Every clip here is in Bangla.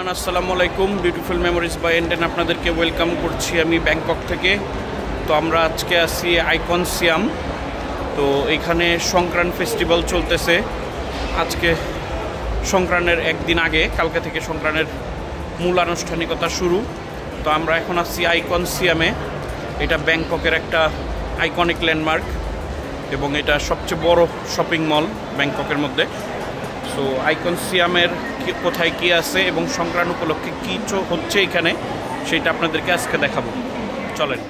এভরিওয়ান, আসসালামু আলাইকুম। বিউটিফুল মেমোরিজ বাই এন্ডেন আপনাদেরকে ওয়েলকাম করছি আমি ব্যাংকক থেকে। তো আমরা আজকে আছি আইকন সিয়াম। তো এখানে সংক্রান্ত ফেস্টিভ্যাল চলতেছে। আজকে সংক্রান্তের একদিন আগে, কালকে থেকে সংক্রান্তের মূল আনুষ্ঠানিকতা শুরু। তো আমরা এখন আছি আইকন সিয়ামে। এটা ব্যাংককের একটা আইকনিক ল্যান্ডমার্ক এবং এটা সবচেয়ে বড় শপিং মল ব্যাংককের মধ্যে। সো আইকন সিয়ামের কোথায় কী আছে এবং সংক্রান্ত উপলক্ষে কী হচ্ছে এখানে, সেটা আপনাদেরকে আজকে দেখাবো। চলেন।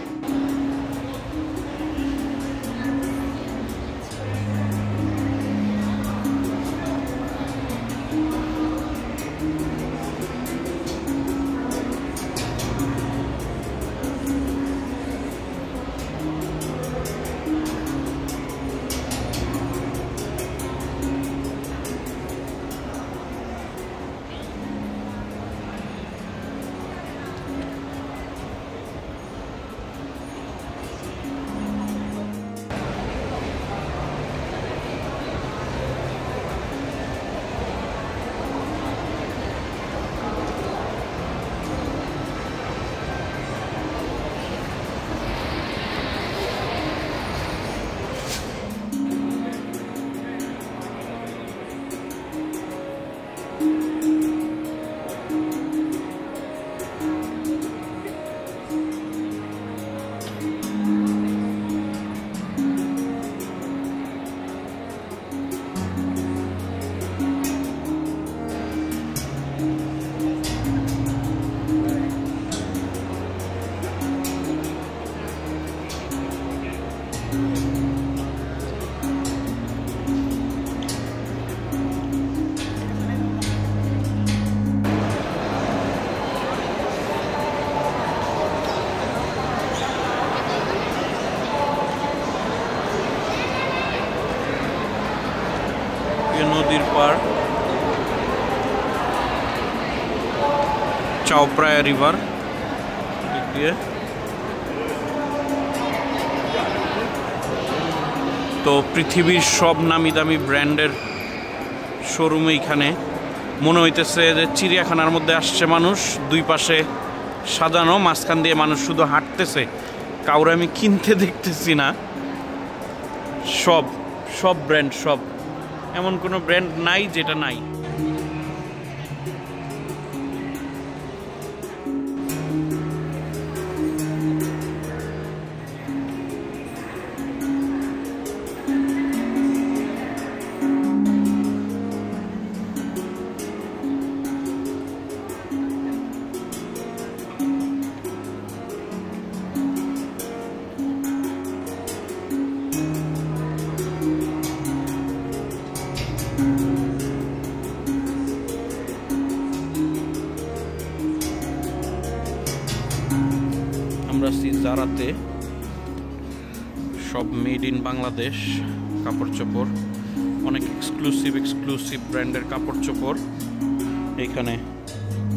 নদীর পার, চাও প্রায়া রিভার দিক দিয়ে। তো পৃথিবীর সব নামি দামি ব্র্যান্ডের শোরুম এইখানে। মনে হইতেছে যে চিড়িয়াখানার মধ্যে আসছে মানুষ। দুই পাশে সাজানো, মাঝখান দিয়ে মানুষ শুধু হাঁটতেছে, কাউরে আমি কিনতে দেখতেছি না। সব সব ব্র্যান্ড, সব, এমন কোনো ব্র্যান্ড নাই যেটা নাই। আমরা আছি জারাতে। সব মেড ইন বাংলাদেশ কাপড় চোপড়, অনেক এক্সক্লুসিভ ব্র্যান্ডের কাপড় চোপড় এইখানে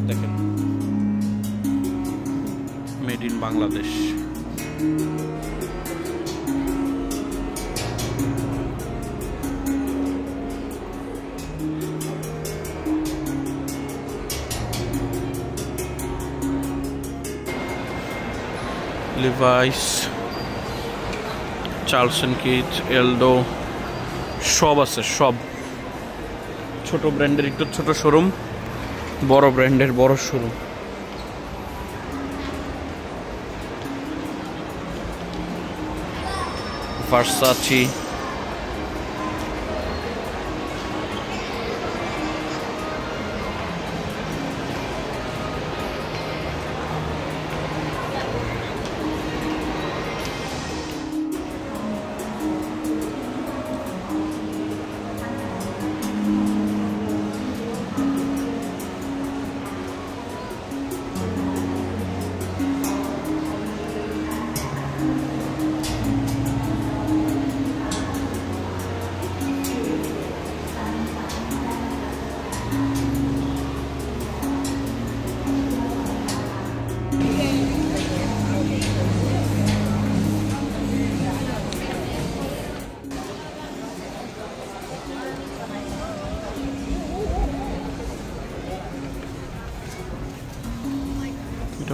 দেখেন, made in Bangladesh. Levi's, Charles and Keith, Aldo, সব আছে। সব ছোট ব্র্যান্ডের একটু ছোট শোরুম, বড় ব্র্যান্ডের বড় শোরুম। ভার্সাচি,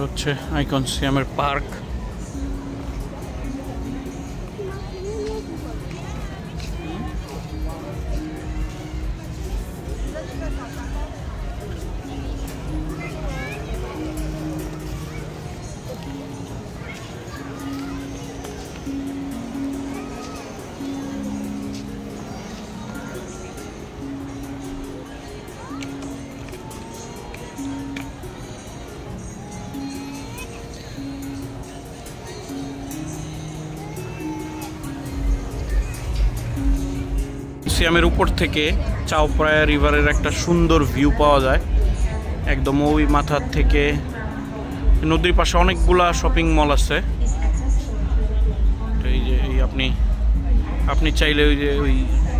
হচ্ছে আইকনসিয়ামের পার্ক। সিয়ামের উপর থেকে চাওপ্রায়া রিভারের একটা সুন্দর ভিউ পাওয়া যায় একদম ওই মাথার থেকে। নদীর পাশে অনেকগুলা শপিং মল আছে। এই যে আপনি চাইলে ওই যে ওই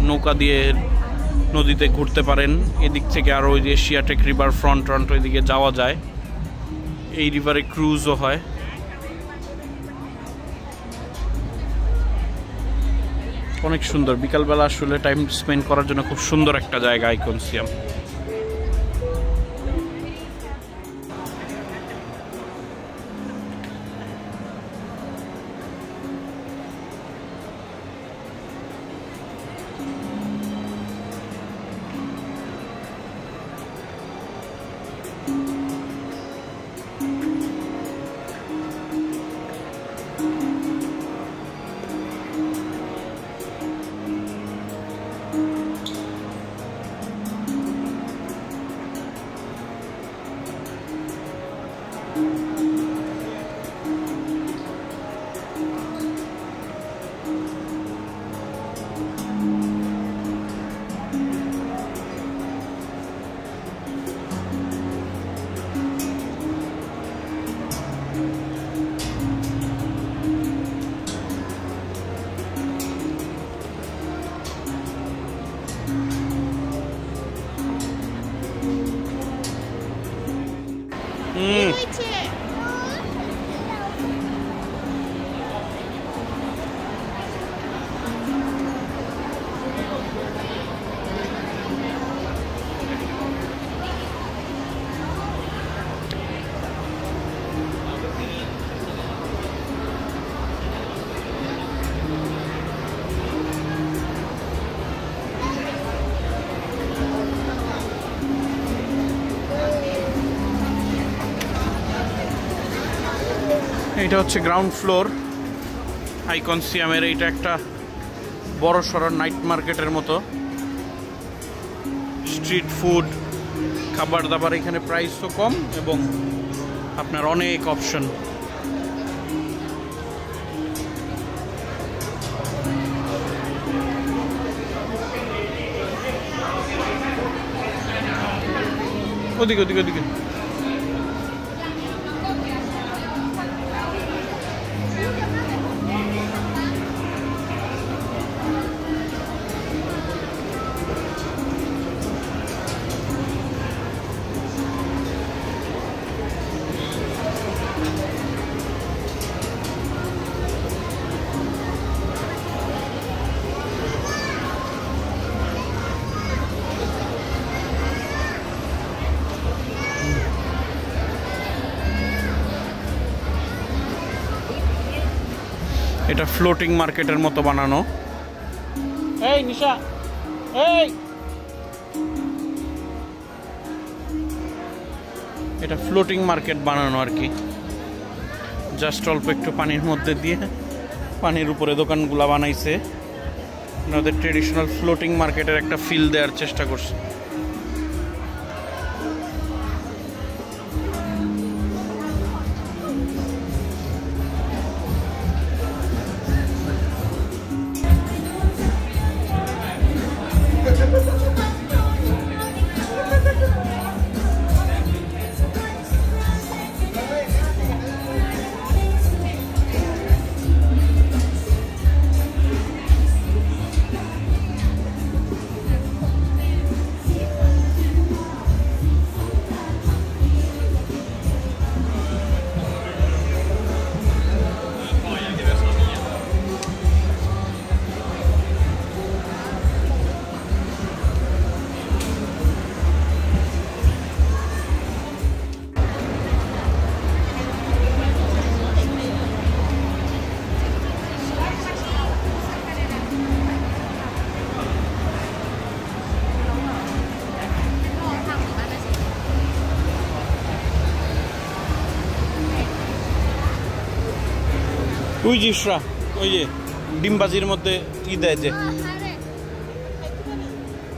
নৌকা দিয়ে নদীতে ঘুরতে পারেন। এদিক থেকে আর ওই যে এশিয়াটেক রিভার ফ্রন্ট ওইদিকে যাওয়া যায়। এই রিভারে ক্রুজও হয়। অনেক সুন্দর, বিকালবেলা আসলে টাইম স্পেন্ড করার জন্য খুব সুন্দর একটা জায়গা আইকনসিয়াম। এটা হচ্ছে গ্রাউন্ড ফ্লোর আইকনসিয়ামের। এইটা একটা বড় সড়ো নাইট মার্কেটের মতো। স্ট্রিট ফুড, খাবার দাবার, এখানে প্রাইসও কম এবং আপনার অনেক অপশন। ওদিকে ওদিকে ওদিকে এটা ফ্লোটিং মার্কেটের মতো বানানো। এই নিশা, এই এটা ফ্লোটিং মার্কেট বানানো আর কি। জাস্ট অল্প একটু পানির মধ্যে দিয়ে পানির উপরে দোকানগুলা বানাইছে। ওদের ট্রেডিশনাল ফ্লোটিং মার্কেটের একটা ফিল দেওয়ার চেষ্টা করছে। ওই যে ওই যে ডিমবাজির মধ্যে ই দেয় যে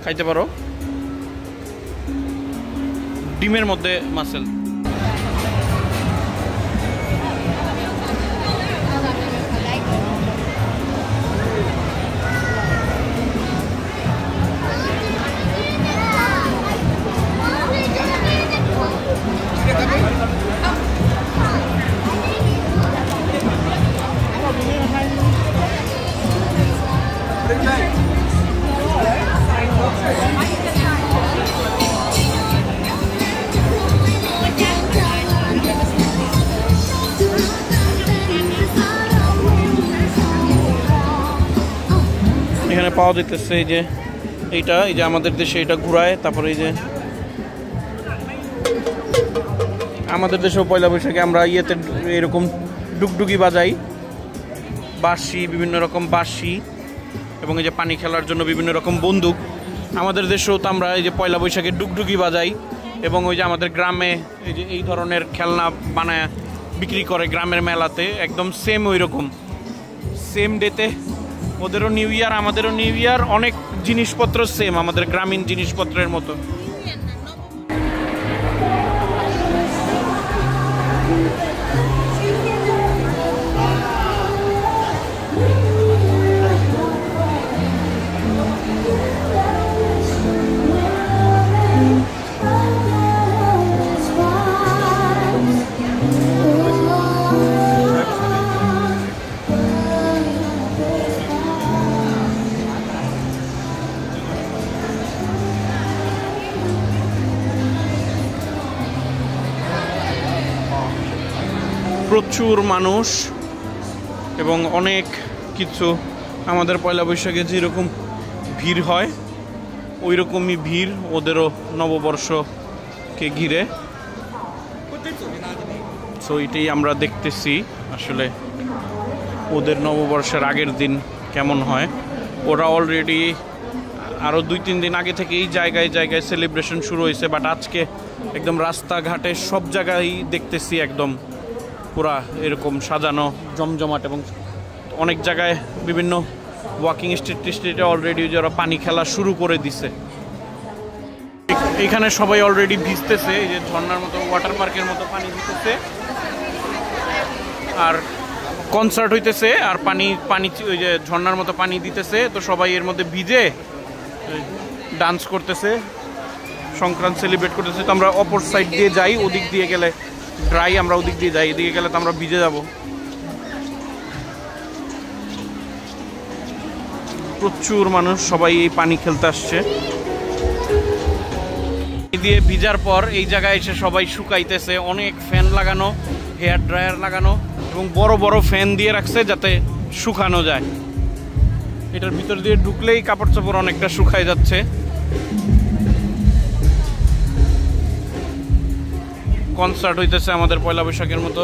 খাইতে পারো, ডিমের মধ্যে মাছেল। এখানে পাওয়া যেতেছে এই যে এইটা, এই যে আমাদের দেশে এটা ঘুরায়, তারপরে এই যে আমাদের দেশেও পয়লা বৈশাখে আমরা ইয়েতে এরকম ডুগডুগি বাজাই, বাঁশি, বিভিন্ন রকম বাঁশি, এবং এই যে পানি খেলার জন্য বিভিন্ন রকম বন্দুক। আমাদের দেশেও তো আমরা এই যে পয়লা বৈশাখে ডুগডুগি বাজাই, এবং ওই যে আমাদের গ্রামে এই যে এই ধরনের খেলনা বানায় বিক্রি করে গ্রামের মেলাতে, একদম সেম ওই রকম সেম ডেতে ওদেরও নিউ ইয়ার, আমাদেরও নিউ ইয়ার, অনেক জিনিসপত্র সেম আমাদের গ্রামীণ জিনিসপত্রের মতো। প্রচুর মানুষ এবং অনেক কিছু। আমাদের পয়লা বৈশাখে যেরকম ভিড় হয় ওই রকমই ভিড় ওদেরও নববর্ষকে ঘিরে। সো এটাই আমরা দেখতেছি আসলে ওদের নববর্ষের আগের দিন কেমন হয়। ওরা অলরেডি আরও 2-3 দিন আগে থেকে এই জায়গায় জায়গায় সেলিব্রেশন শুরু হয়েছে, বাট আজকে একদম রাস্তাঘাটে সব জায়গায় দেখতেছি একদম পুরা এরকম সাজানো জমজমাট, এবং অনেক জায়গায় বিভিন্ন ওয়াকিং স্ট্রিটে অলরেডি যারা পানি খেলা শুরু করে দিছে। এখানে সবাই অলরেডি ভিজতেছে, এই যে ঝর্ণার মতো ওয়াটার পার্কের মতো পানি দিতেছে, আর কনসার্ট হইতেছে, আর পানি ওই যে ঝর্ণার মতো পানি দিতেছে, তো সবাই এর মধ্যে ভিজে ডান্স করতেছে, সংক্রান্ত সেলিব্রেট করতেছে। তো আমরা অপর সাইড দিয়ে যাই, ওদিক দিয়ে গেলে ড্রাই, আমরা ওদিক দিয়ে যাই, এদিকে গেলে তো আমরা ভিজে যাব। প্রচুর মানুষ, সবাই এই পানি খেলতে আসছে। এই দিয়ে ভিজার পর এই জায়গায় এসে সবাই শুকাইতেছে, অনেক ফ্যান লাগানো, হেয়ার ড্রায়ার লাগানো, এবং বড় বড় ফ্যান দিয়ে রাখছে যাতে শুকানো যায়। এটার ভিতর দিয়ে ঢুকলেই কাপড় চোপড় অনেকটা শুকায় যাচ্ছে। কনসার্ট হইতেছে আমাদের পয়লা বৈশাখের মতো,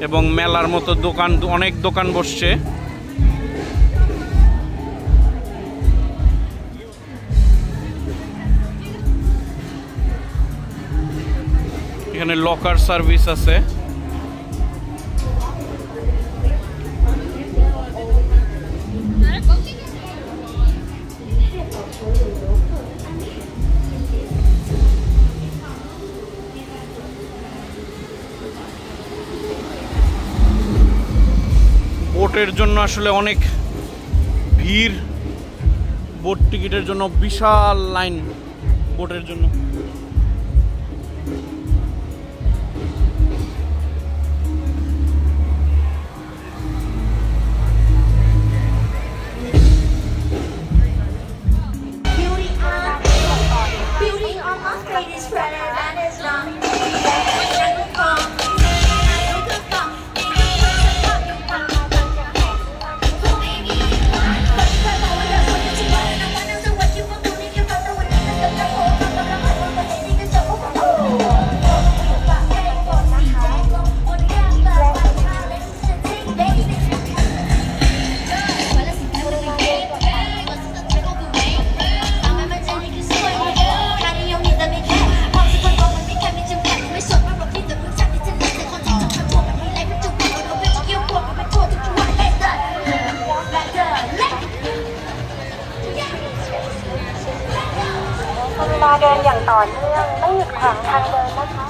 এবং মেলার মতো দোকান, অনেক দোকান বসছে। এখানে লকার সার্ভিস আছে। বোটের জন্য আসলে অনেক ভিড়, বোট টিকিটের জন্য বিশাল লাইন বোটের জন্য। ดินอย่างต่อเนื่องไม่หยุดขวางทางเดินนะคะ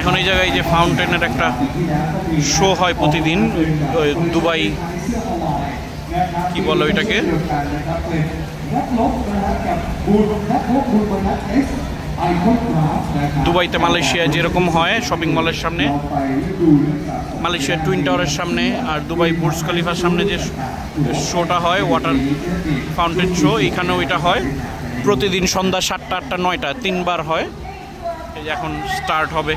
এখন এই জায়গায় যে ফাউন্টেনের একটা শো হয় প্রতিদিন দুবাই কি বলো এটাকে দুবাইতে মালয়েশিয়া যেরকম হয় শপিং মলের সামনে মালয়েশিয়ার টুইন টাওয়ারের সামনে আর দুবাই বুর্জ খলিফার সামনে যে শোটা হয় ওয়াটার ফাউন্টেন শো এখানেও এটা হয় প্রতিদিন সন্ধ্যা 7টা 8টা 9টা 3বার হয় এই যে এখন স্টার্ট হবে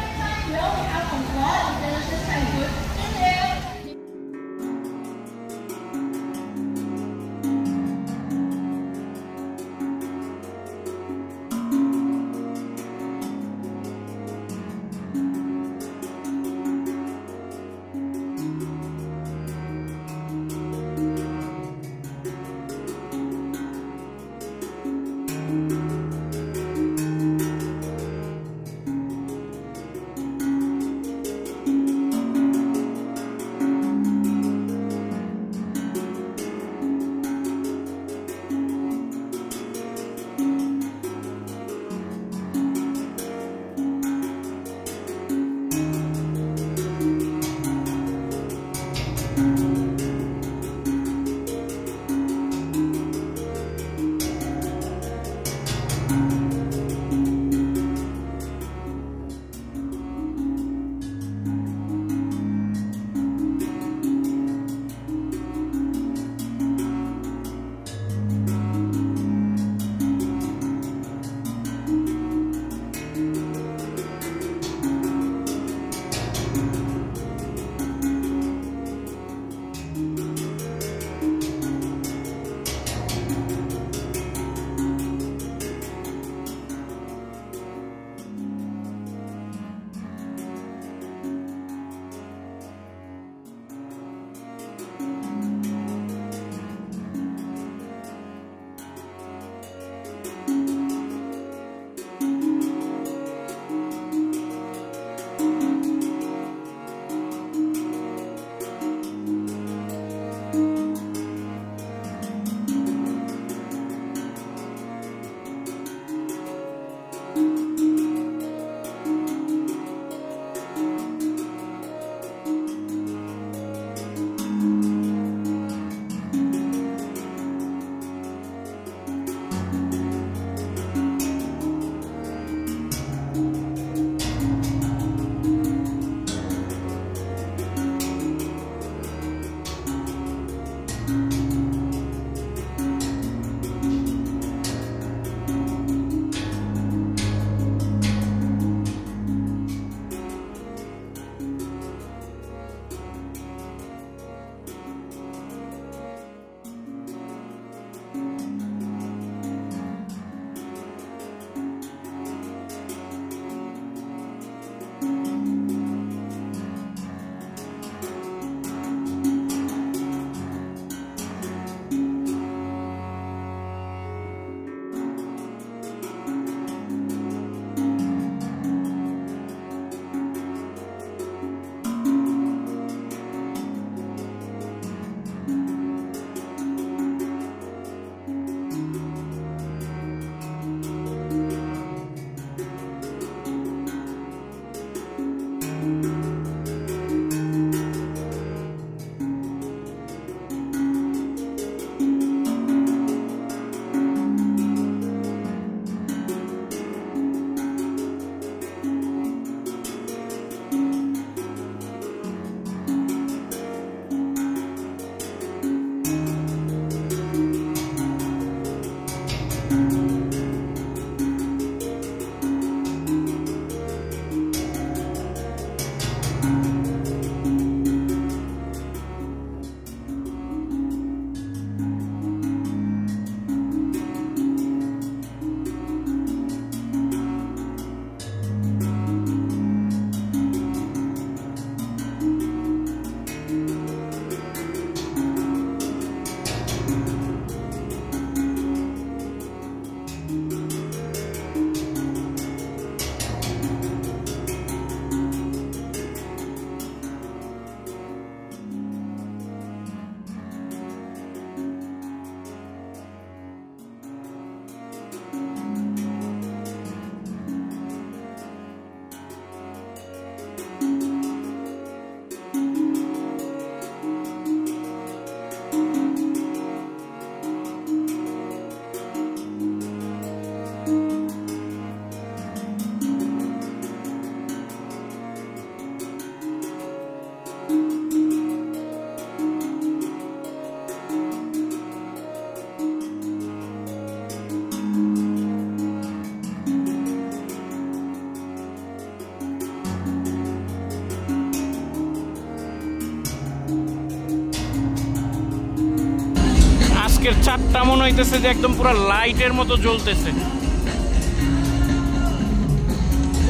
আজকের চাঁদটা মনে হইতেছে যে একদম পুরো লাইটের মতো জ্বলতেছে।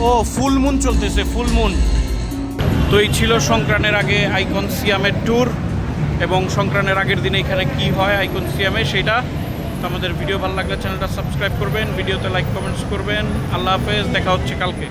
ও ফুল মুন চলতেছে, ফুল মুন। তো এই ছিল সংক্রান্তের আগে আইকন সিয়ামের ট্যুর, এবং সংক্রান্তের আগের দিনে এখানে কি হয় আইকন সিয়ামে সেটা। তো আমাদের ভিডিও ভালো লাগলে চ্যানেলটা সাবস্ক্রাইব করবেন, ভিডিওতে লাইক কমেন্টস করবেন। আল্লাহ হাফেজ, দেখা হচ্ছে কালকে।